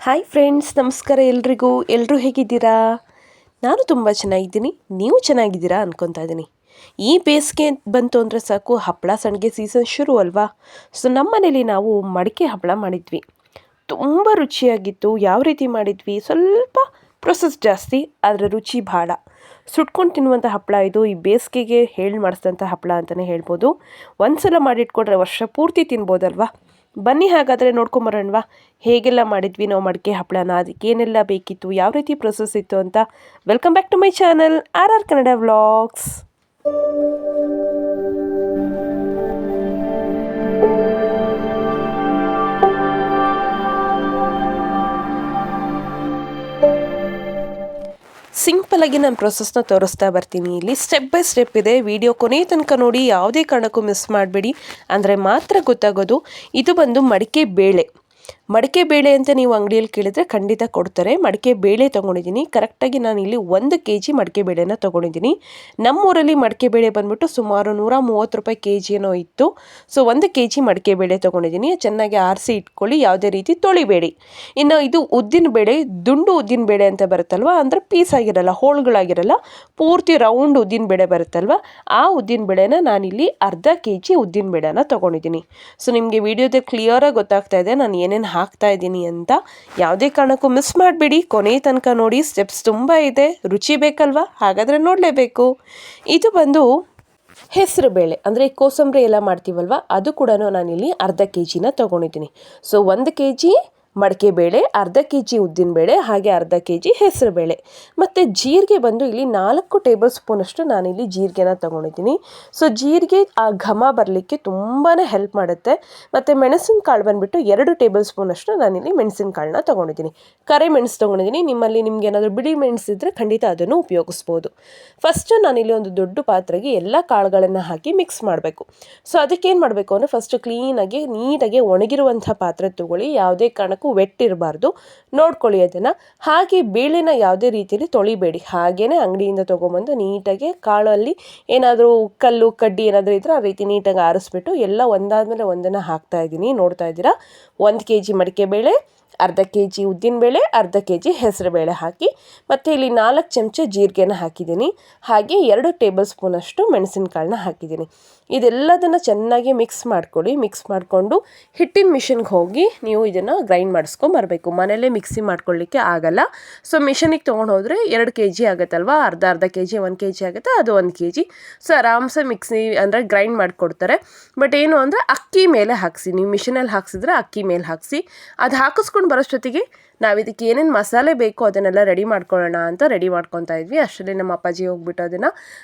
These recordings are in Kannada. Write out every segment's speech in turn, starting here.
ಹಾಯ್ ಫ್ರೆಂಡ್ಸ್, ನಮಸ್ಕಾರ ಎಲ್ರಿಗೂ. ಎಲ್ಲರೂ ಹೇಗಿದ್ದೀರಾ? ನಾನು ತುಂಬ ಚೆನ್ನಾಗಿದ್ದೀನಿ. ನೀವು ಚೆನ್ನಾಗಿದ್ದೀರಾ ಅನ್ಕೊತಾ ಇದ್ದೀನಿ. ಈ ಬೇಸಿಗೆ ಬಂತು ಅಂದರೆ ಸಾಕು, ಹಪ್ಪಳ ಸಂಡಿಗೆ ಸೀಸನ್ ಶುರು ಅಲ್ವಾ? ಸೊ ನಮ್ಮ ಮನೇಲಿ ನಾವು ಮಡಿಕೆ ಹಪ್ಪಳ ಮಾಡಿದ್ವಿ. ತುಂಬ ರುಚಿಯಾಗಿತ್ತು. ಯಾವ ರೀತಿ ಮಾಡಿದ್ವಿ? ಸ್ವಲ್ಪ ಪ್ರೊಸೆಸ್ ಜಾಸ್ತಿ, ಆದರೆ ರುಚಿ ಭಾಳ. ಸುಟ್ಕೊಂಡು ತಿನ್ನುವಂಥ ಹಪ್ಪಳ ಇದು. ಈ ಬೇಸಿಗೆಗೆ ಹೇಳಿ ಮಾಡಿಸಿದಂಥ ಹಪ್ಪಳ ಅಂತಲೇ ಹೇಳ್ಬೋದು. ಒಂದು ಸಲ ಮಾಡಿಟ್ಕೊಂಡ್ರೆ ವರ್ಷ ಪೂರ್ತಿ ತಿನ್ಬೋದಲ್ವಾ? ಬನ್ನಿ ಹಾಗಾದರೆ ನೋಡ್ಕೊಂಬರೋಣವಾ ಹೇಗೆಲ್ಲ ಮಾಡಿದ್ವಿ ನಾವು ಮಡಿಕೆ ಹಪ್ಪಳನ, ಅದಕ್ಕೆ ಏನೆಲ್ಲ ಬೇಕಿತ್ತು, ಯಾವ ರೀತಿ ಪ್ರೊಸೆಸ್ ಇತ್ತು ಅಂತ. Welcome back to my channel RR Kannada vlogs. ಸಿಂಪಲಾಗಿ ನಾನು ಪ್ರೊಸೆಸ್ನ ತೋರಿಸ್ತಾ ಬರ್ತೀನಿ. ಇಲ್ಲಿ ಸ್ಟೆಪ್ ಬೈ ಸ್ಟೆಪ್ ಇದೆ. ವಿಡಿಯೋ ಕೊನೆ ತನಕ ನೋಡಿ, ಯಾವುದೇ ಕಾರಣಕ್ಕೂ ಮಿಸ್ ಮಾಡಬೇಡಿ, ಅಂದರೆ ಮಾತ್ರ ಗೊತ್ತಾಗೋದು. ಇದು ಬಂದು ಮಡಿಕೆ ಬೇಳೆ. ಮಡಿಕೆ ಬೇಳೆ ಅಂತ ನೀವು ಅಂಗಡಿಯಲ್ಲಿ ಕೇಳಿದರೆ ಖಂಡಿತ ಕೊಡ್ತಾರೆ. ಮಡಿಕೆ ಬೇಳೆ ತೊಗೊಂಡಿದ್ದೀನಿ. ಕರೆಕ್ಟಾಗಿ ನಾನು ಇಲ್ಲಿ 1 kg ಮಡಿಕೆ ಬೇಳೆನ ತೊಗೊಂಡಿದ್ದೀನಿ. ನಮ್ಮೂರಲ್ಲಿ ಮಡಿಕೆ ಬೇಳೆ ಬಂದುಬಿಟ್ಟು ಸುಮಾರು 130 ರೂಪಾಯಿ kg ಏನೋ ಇತ್ತು. ಸೊ 1 kg ಮಡಿಕೆ ಬೇಳೆ ತೊಗೊಂಡಿದ್ದೀನಿ. ಚೆನ್ನಾಗಿ ಆರಿಸಿ ಇಟ್ಕೊಳ್ಳಿ, ಯಾವುದೇ ರೀತಿ ತೊಳಿಬೇಡಿ. ಇನ್ನು ಇದು ಉದ್ದಿನ ಬೇಳೆ, ದುಂಡು ಉದ್ದಿನ ಬೇಳೆ ಅಂತ ಬರುತ್ತಲ್ವ, ಅಂದರೆ ಪೀಸ್ ಆಗಿರಲ್ಲ, ಹೋಳುಗಳಾಗಿರಲ್ಲ, ಪೂರ್ತಿ ರೌಂಡ್ ಉದ್ದಿನ ಬೇಳೆ ಬರುತ್ತಲ್ವ, ಆ ಉದ್ದಿನ ಬೇಳೆನ ನಾನಿಲ್ಲಿ ಅರ್ಧ kg ಉದ್ದಿನ ಬೇಳೆನ ತೊಗೊಂಡಿದ್ದೀನಿ. ಸೊ ನಿಮಗೆ ವಿಡಿಯೋದಲ್ಲಿ ಕ್ಲಿಯರಾಗಿ ಗೊತ್ತಾಗ್ತಾ ಇದೆ ನಾನು ಏನೇನು ಹಾಕ್ತಾ ಇದ್ದೀನಿ ಅಂತ. ಯಾವುದೇ ಕಾರಣಕ್ಕೂ ಮಿಸ್ ಮಾಡಬೇಡಿ, ಕೊನೆ ತನಕ ನೋಡಿ. ಸ್ಟೆಪ್ಸ್ ತುಂಬ ಇದೆ, ರುಚಿ ಬೇಕಲ್ವಾ? ಹಾಗಾದರೆ ನೋಡಲೇಬೇಕು. ಇದು ಬಂದು ಹೆಸರು ಬೇಳೆ, ಅಂದರೆ ಕೋಸಂಬರಿ ಎಲ್ಲ ಮಾಡ್ತೀವಲ್ವ, ಅದು ಕೂಡ ನಾನಿಲ್ಲಿ ಅರ್ಧ kgನ ತೊಗೊಂಡಿದ್ದೀನಿ. ಸೊ 1 kg ಮಡಿಕೆ ಬೇಳೆ, ಅರ್ಧ kg ಉದ್ದಿನ ಬೇಳೆ, ಹಾಗೆ ಅರ್ಧ kg ಹೆಸರು ಬೇಳೆ. ಮತ್ತು ಜೀರಿಗೆ ಬಂದು ಇಲ್ಲಿ 4 ಟೇಬಲ್ ಸ್ಪೂನಷ್ಟು ನಾನಿಲ್ಲಿ ಜೀರಿಗೆನ ತೊಗೊಂಡಿದ್ದೀನಿ. ಸೊ ಜೀರಿಗೆ ಆ ಘಮ ಬರಲಿಕ್ಕೆ ತುಂಬಾ ಹೆಲ್ಪ್ ಮಾಡುತ್ತೆ. ಮತ್ತು ಮೆಣಸಿನಕಾಳು ಬಂದುಬಿಟ್ಟು 2 ಟೇಬಲ್ ಸ್ಪೂನಷ್ಟು ನಾನಿಲ್ಲಿ ಮೆಣಸಿನಕಾಳನ್ನ ತೊಗೊಂಡಿದ್ದೀನಿ. ಕರೆ ಮೆಣಸು ತೊಗೊಂಡಿದ್ದೀನಿ. ನಿಮ್ಗೆ ಏನಾದರೂ ಬಿಳಿ ಮೆಣಸಿದ್ರೆ ಖಂಡಿತ ಅದನ್ನು ಉಪಯೋಗಿಸ್ಬೋದು. ಫಸ್ಟು ನಾನಿಲ್ಲಿ ಒಂದು ದೊಡ್ಡ ಪಾತ್ರೆಗೆ ಎಲ್ಲ ಕಾಳುಗಳನ್ನು ಹಾಕಿ ಮಿಕ್ಸ್ ಮಾಡಬೇಕು. ಸೊ ಅದಕ್ಕೇನು ಮಾಡಬೇಕು ಅಂದರೆ, ಫಸ್ಟು ಕ್ಲೀನಾಗಿ ನೀಟಾಗಿ ಒಣಗಿರುವಂಥ ಪಾತ್ರೆ ತೊಗೊಳ್ಳಿ. ಯಾವುದೇ ಕಾರಣಕ್ಕೂ ವೆಟ್ ಇರಬಾರ್ದು, ನೋಡ್ಕೊಳ್ಳಿ ಅದನ್ನು. ಹಾಗೆ ಬೇಳೆನ ಯಾವುದೇ ರೀತಿಯಲ್ಲಿ ತೊಳಿಬೇಡಿ, ಹಾಗೇ ಅಂಗಡಿಯಿಂದ ತೊಗೊಂಬಂದು ನೀಟಾಗಿ ಕಾಳಲ್ಲಿ ಏನಾದರೂ ಕಲ್ಲು ಕಡ್ಡಿ ಏನಾದರೂ ಇದ್ದರೆ ಆ ರೀತಿ ನೀಟಾಗಿ ಆರಿಸ್ಬಿಟ್ಟು ಎಲ್ಲ ಒಂದಾದಮೇಲೆ ಒಂದನ್ನು ಹಾಕ್ತಾ ಇದ್ದೀನಿ. ನೋಡ್ತಾ ಇದ್ದೀರಾ, 1 kg ಮಡಿಕೆ ಬೇಳೆ, ಅರ್ಧ kg ಉದ್ದಿನಬೇಳೆ, ಅರ್ಧ kg ಹೆಸರು ಬೇಳೆ ಹಾಕಿ, ಮತ್ತು ಇಲ್ಲಿ 4 ಚಮಚ ಜೀರಿಗೆನ ಹಾಕಿದ್ದೀನಿ. ಹಾಗೆ 2 ಟೇಬಲ್ ಸ್ಪೂನಷ್ಟು ಮೆಣಸಿನಕಾಳನ್ನ ಹಾಕಿದ್ದೀನಿ. ಇದೆಲ್ಲದನ್ನು ಚೆನ್ನಾಗಿ ಮಿಕ್ಸ್ ಮಾಡ್ಕೊಳ್ಳಿ. ಮಿಕ್ಸ್ ಮಾಡಿಕೊಂಡು ಹಿಟ್ಟಿನ ಮಿಷಿನ್ಗೆ ಹೋಗಿ ನೀವು ಇದನ್ನು ಗ್ರೈಂಡ್ ಮಾಡಿಸ್ಕೊಂಬರ್ಬೇಕು. ಮನೆಯಲ್ಲೇ ಮಿಕ್ಸಿ ಮಾಡ್ಕೊಳ್ಳಿಕ್ಕೆ ಆಗಲ್ಲ. ಸೊ ಮಿಷನಿಗೆ ತೊಗೊಂಡು ಹೋದರೆ 2 kg ಆಗುತ್ತಲ್ವ, ಅರ್ಧ kg 1 kg ಆಗುತ್ತೆ, ಅದು 1 kg. ಸೊ ಆರಾಮ್ಸೆ ಮಿಕ್ಸಿ ಅಂದರೆ ಗ್ರೈಂಡ್ ಮಾಡಿಕೊಡ್ತಾರೆ. ಬಟ್ ಏನು ಅಂದರೆ ಅಕ್ಕಿ ಮೇಲೆ ಹಾಕಿಸಿ, ನೀವು ಮಿಷನಲ್ಲಿ ಹಾಕ್ಸಿದ್ರೆ ಅಕ್ಕಿ ಮೇಲೆ ಹಾಕಿಸಿ. ಅದು ಹಾಕಿಸ್ಕೊಂಡು ಬರೋಷ್ಟೊತ್ತಿಗೆ ನಾವು ಇದಕ್ಕೆ ಏನೇನು ಮಸಾಲೆ ಬೇಕೋ ಅದನ್ನೆಲ್ಲ ರೆಡಿ ಮಾಡ್ಕೊಳ್ಳೋಣ ಅಂತ ರೆಡಿ ಮಾಡ್ಕೊತಾ ಇದ್ವಿ. ಅಷ್ಟರಲ್ಲಿ ನಮ್ಮ ಅಪ್ಪಾಜಿ ಹೋಗ್ಬಿಟ್ಟು ಅದನ್ನು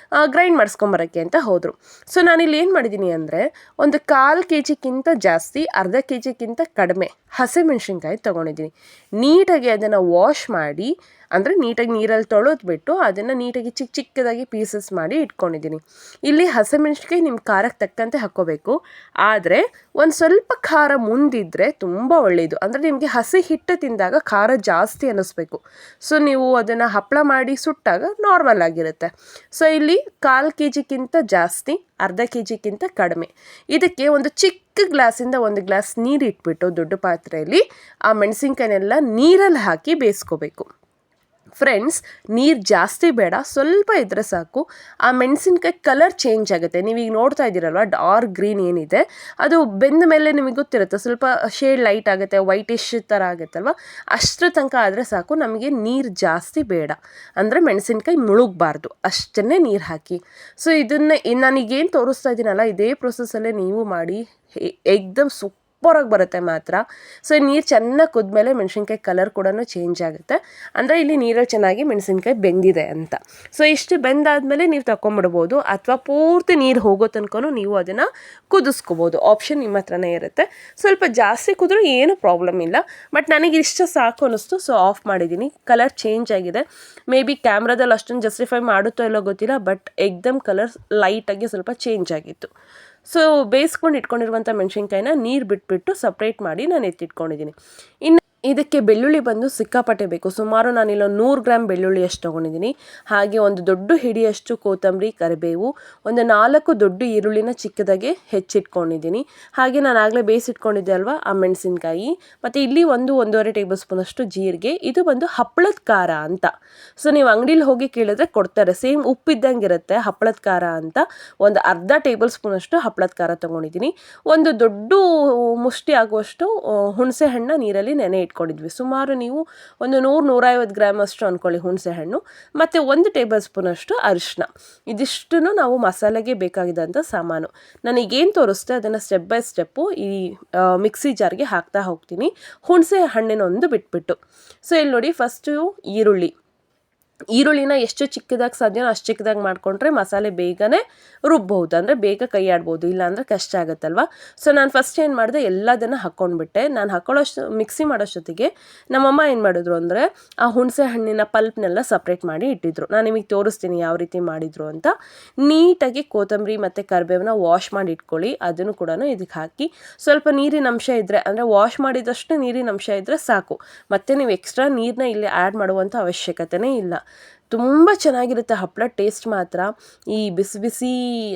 ಗ್ರೈಂಡ್ ಮಾಡಿಸ್ಕೊಂಬರೋಕ್ಕೆ ಅಂತ ಹೋದರು. ಸೊ ನಾನಿಲ್ಲಿ ಏನು ಮಾಡಿದ್ದೀನಿ ಅಂದರೆ, ಒಂದು 1/4 kgಕ್ಕಿಂತ ಜಾಸ್ತಿ, ಅರ್ಧ kgಕ್ಕಿಂತ ಕಡಿಮೆ ಹಸಿಮೆಣ್ಸಿನ್ಕಾಯಿ ತೊಗೊಂಡಿದ್ದೀನಿ. ನೀಟಾಗಿ ಅದನ್ನು ವಾಶ್ ಮಾಡಿ, ಅಂದರೆ ನೀಟಾಗಿ ನೀರಲ್ಲಿ ತೊಳೆದ್ಬಿಟ್ಟು ಅದನ್ನು ನೀಟಾಗಿ ಚಿಕ್ಕ ಚಿಕ್ಕದಾಗಿ ಪೀಸಸ್ ಮಾಡಿ ಇಟ್ಕೊಂಡಿದ್ದೀನಿ. ಇಲ್ಲಿ ಹಸಿಮೆಣ್ಸಿನ್ಕಾಯಿ ನಿಮ್ಮ ಖಾರಕ್ಕೆ ತಕ್ಕಂತೆ ಹಾಕ್ಕೋಬೇಕು. ಆದರೆ ಒಂದು ಸ್ವಲ್ಪ ಖಾರ ಮುಂದಿದ್ದರೆ ತುಂಬ ಒಳ್ಳೆಯದು. ಅಂದರೆ ನಿಮಗೆ ಹಸಿ ಹಿಟ್ಟು ತಿಂದಾಗ ಖಾರ ಜಾಸ್ತಿ ಅನ್ನಿಸ್ಬೇಕು. ಸೊ ನೀವು ಅದನ್ನು ಹಪ್ಪಳ ಮಾಡಿ ಸುಟ್ಟಾಗ ನಾರ್ಮಲ್ ಆಗಿರುತ್ತೆ. ಸೊ ಇಲ್ಲಿ 1/4 kgಕ್ಕಿಂತ ಜಾಸ್ತಿ, ಅರ್ಧ kgಕ್ಕಿಂತ ಕಡಿಮೆ. ಇದಕ್ಕೆ ಒಂದು ಚಿಕ್ಕ ಗ್ಲಾಸಿಂದ 1 ಗ್ಲಾಸ್ ನೀರು ಇಟ್ಬಿಟ್ಟು ದೊಡ್ಡ ಪಾತ್ರೆಯಲ್ಲಿ ಆ ಮೆಣಸಿನ್ಕಾಯಿನೆಲ್ಲ ನೀರಲ್ಲಿ ಹಾಕಿ ಬೇಯಿಸ್ಕೋಬೇಕು. ಫ್ರೆಂಡ್ಸ್, ನೀರು ಜಾಸ್ತಿ ಬೇಡ, ಸ್ವಲ್ಪ ಇದ್ದರೆ ಸಾಕು. ಆ ಮೆಣಸಿನ್ಕಾಯಿ ಕಲರ್ ಚೇಂಜ್ ಆಗುತ್ತೆ. ನೀವೀಗ ನೋಡ್ತಾ ಇದ್ದೀರಲ್ವ, ಡಾರ್ಕ್ ಗ್ರೀನ್ ಏನಿದೆ ಅದು ಬೆಂದ ಮೇಲೆ ನಿಮಗೆ ಗೊತ್ತಿರುತ್ತೆ, ಸ್ವಲ್ಪ ಶೇಡ್ ಲೈಟ್ ಆಗುತ್ತೆ, ವೈಟಿಶ್ ಥರ ಆಗುತ್ತಲ್ವ, ಅಷ್ಟರ ತನಕ ಆದರೆ ಸಾಕು. ನಮಗೆ ನೀರು ಜಾಸ್ತಿ ಬೇಡ, ಅಂದರೆ ಮೆಣಸಿನ್ಕಾಯಿ ಮುಳುಗಬಾರ್ದು, ಅಷ್ಟನ್ನೇ ನೀರು ಹಾಕಿ. ಸೊ ಇದನ್ನು ನಾನೀಗೇನು ತೋರಿಸ್ತಾ ಇದ್ದೀನಲ್ಲ, ಇದೇ ಪ್ರೊಸೆಸ್ಸಲ್ಲೇ ನೀವು ಮಾಡಿ, ಏಕ್ದಮ್ ಸೂಪರಾಗಿ ಬರುತ್ತೆ ಮಾತ್ರ. ಸೊ ನೀರು ಚೆನ್ನಾಗಿ ಕುದ್ಮೇಲೆ ಮೆಣಸಿನ್ಕಾಯಿ ಕಲರ್ ಕೂಡ ಚೇಂಜ್ ಆಗುತ್ತೆ, ಅಂದರೆ ಇಲ್ಲಿ ನೀರಲ್ಲಿ ಚೆನ್ನಾಗಿ ಮೆಣಸಿನ್ಕಾಯಿ ಬೆಂದಿದೆ ಅಂತ. ಸೊ ಇಷ್ಟು ಬೆಂದಾದಮೇಲೆ ನೀವು ತಗೊಂಬಿಡ್ಬೋದು, ಅಥವಾ ಪೂರ್ತಿ ನೀರು ಹೋಗೋ ತನಕ ನೀವು ಅದನ್ನು ಕುದಿಸ್ಕೋಬೋದು. ಆಪ್ಷನ್ ನಿಮ್ಮ ಹತ್ರನೇ ಇರುತ್ತೆ. ಸ್ವಲ್ಪ ಜಾಸ್ತಿ ಕುದ್ರೂ ಏನು ಪ್ರಾಬ್ಲಮ್ ಇಲ್ಲ, ಬಟ್ ನನಗೆ ಇಷ್ಟ ಸಾಕು ಅನ್ನಿಸ್ತು, ಸೊ ಆಫ್ ಮಾಡಿದ್ದೀನಿ. ಕಲರ್ ಚೇಂಜ್ ಆಗಿದೆ. ಮೇ ಬಿ ಕ್ಯಾಮ್ರಾದಲ್ಲಿ ಅಷ್ಟೊಂದು ಜಸ್ಟಿಫೈ ಮಾಡುತ್ತೋ ಇಲ್ಲೋ ಗೊತ್ತಿಲ್ಲ, ಬಟ್ ಏಕ್ದಮ್ ಕಲರ್ ಲೈಟಾಗಿ ಸ್ವಲ್ಪ ಚೇಂಜ್ ಆಗಿತ್ತು. ಸೊ ಬೇಯಿಸ್ಕೊಂಡು ಇಟ್ಕೊಂಡಿರುವಂಥ ಮೆಣಸಿನ್ಕಾಯಿನ ನೀರು ಬಿಟ್ಬಿಟ್ಟು ಸಪ್ರೇಟ್ ಮಾಡಿ ನಾನು ಎತ್ತಿಟ್ಕೊಂಡಿದ್ದೀನಿ. ಇನ್ನು ಇದಕ್ಕೆ ಬೆಳ್ಳುಳ್ಳಿ ಬಂದು ಸಿಕ್ಕಾಪಟ್ಟೆ ಬೇಕು. ಸುಮಾರು ನಾನಿಲ್ಲ 100 ಗ್ರಾಮ್ ಬೆಳ್ಳುಳ್ಳಿ ಅಷ್ಟು ತೊಗೊಂಡಿದ್ದೀನಿ. ಹಾಗೆ ಒಂದು ದೊಡ್ಡ ಹಿಡಿಯಷ್ಟು ಕೊತ್ತಂಬರಿ, ಕರಿಬೇವು, ಒಂದು 4 ದೊಡ್ಡ ಈರುಳ್ಳಿನ ಚಿಕ್ಕದಾಗೆ ಹೆಚ್ಚಿಟ್ಕೊಂಡಿದ್ದೀನಿ. ಹಾಗೆ ನಾನು ಆಗಲೇ ಬೇಯಿಸಿಟ್ಕೊಂಡಿದ್ದೆ ಅಲ್ವಾ ಆ ಮೆಣಸಿನ್ಕಾಯಿ, ಮತ್ತು ಇಲ್ಲಿ 1-1.5 ಟೇಬಲ್ ಸ್ಪೂನಷ್ಟು ಜೀರಿಗೆ. ಇದು ಬಂದು ಹಪ್ಪಳದ ಖಾರ ಅಂತ. ಸೊ ನೀವು ಅಂಗಡೀಲಿ ಹೋಗಿ ಕೇಳಿದ್ರೆ ಕೊಡ್ತಾರೆ, ಸೇಮ್ ಉಪ್ಪಿದ್ದಂಗೆ ಇರುತ್ತೆ ಹಪ್ಪಳದ ಖಾರ ಅಂತ. ಒಂದು ಅರ್ಧ ಟೇಬಲ್ ಸ್ಪೂನಷ್ಟು ಹಪ್ಪಳದ ಖಾರ ತೊಗೊಂಡಿದ್ದೀನಿ. ಒಂದು ದೊಡ್ಡ ಮುಷ್ಟಿ ಆಗುವಷ್ಟು ಹುಣಸೆ ಹಣ್ಣು ನೀರಲ್ಲಿ ನೆನೆ ಇಟ್ಕೊಂಡಿದ್ವಿ. ಸುಮಾರು ನೀವು ಒಂದು 100-150 ಗ್ರಾಮ್ ಅಷ್ಟು ಅಂದ್ಕೊಳ್ಳಿ ಹುಣಸೆ ಹಣ್ಣು, ಮತ್ತು 1 ಟೇಬಲ್ ಸ್ಪೂನಷ್ಟು ಅರಿಶಿನ. ಇದಿಷ್ಟನ್ನು ನಾವು ಮಸಾಲೆಗೆ ಬೇಕಾಗಿದ್ದಂಥ ಸಾಮಾನು. ನನಗೇನು ತೋರಿಸ್ತೆ ಅದನ್ನು ಸ್ಟೆಪ್ ಬೈ ಸ್ಟೆಪ್ಪು ಈ ಮಿಕ್ಸಿ ಜಾರ್ಗೆ ಹಾಕ್ತಾ ಹೋಗ್ತೀನಿ, ಹುಣಸೆ ಹಣ್ಣಿನೊಂದು ಬಿಟ್ಬಿಟ್ಟು. ಸೊ ಇಲ್ಲಿ ನೋಡಿ, ಫಸ್ಟು ಈರುಳ್ಳಿನ ಎಷ್ಟು ಚಿಕ್ಕದಾಗಿ ಸಾಧ್ಯನೋ ಅಷ್ಟು ಚಿಕ್ಕದಾಗಿ ಮಾಡಿಕೊಂಡ್ರೆ ಮಸಾಲೆ ಬೇಗನೆ ರುಬ್ಬಹುದು, ಅಂದರೆ ಬೇಗ ಕೈ ಆಡ್ಬೋದು, ಇಲ್ಲಾಂದರೆ ಕಷ್ಟ ಆಗುತ್ತಲ್ವ. ಸೊ ನಾನು ಫಸ್ಟ್ ಏನು ಮಾಡಿದೆ, ಎಲ್ಲದನ್ನು ಹಾಕ್ಕೊಂಡ್ಬಿಟ್ಟೆ. ನಾನು ಹಾಕ್ಕೊಳ್ಳೋಷ್ಟು ಮಿಕ್ಸಿ ಮಾಡೋಷ್ಟೊತ್ತಿಗೆ ನಮ್ಮಮ್ಮ ಏನು ಮಾಡಿದ್ರು ಅಂದರೆ ಆ ಹುಣಸೆ ಹಣ್ಣಿನ ಪಲ್ಪ್ನೆಲ್ಲ ಸಪ್ರೇಟ್ ಮಾಡಿ ಇಟ್ಟಿದ್ರು. ನಾನು ನಿಮಗೆ ತೋರಿಸ್ತೀನಿ ಯಾವ ರೀತಿ ಮಾಡಿದರು ಅಂತ. ನೀಟಾಗಿ ಕೊತ್ತಂಬರಿ ಮತ್ತು ಕರಿಬೇವನ್ನ ವಾಶ್ ಮಾಡಿ ಇಟ್ಕೊಳ್ಳಿ. ಅದನ್ನು ಕೂಡ ಇದಕ್ಕೆ ಹಾಕಿ ಸ್ವಲ್ಪ ನೀರಿನ ಅಂಶ ಇದ್ದರೆ, ಅಂದರೆ ವಾಶ್ ಮಾಡಿದಷ್ಟು ನೀರಿನ ಅಂಶ ಇದ್ದರೆ ಸಾಕು, ಮತ್ತು ನೀವು ಎಕ್ಸ್ಟ್ರಾ ನೀರನ್ನ ಇಲ್ಲಿ ಆ್ಯಡ್ ಮಾಡುವಂಥ ಅವಶ್ಯಕತೆಯೇ ಇಲ್ಲ. ತುಂಬ ಚೆನ್ನಾಗಿರುತ್ತೆ ಹಪ್ಪಳ. ಟೇಸ್ಟ್ ಮಾತ್ರ ಈ ಬಿಸಿ ಬಿಸಿ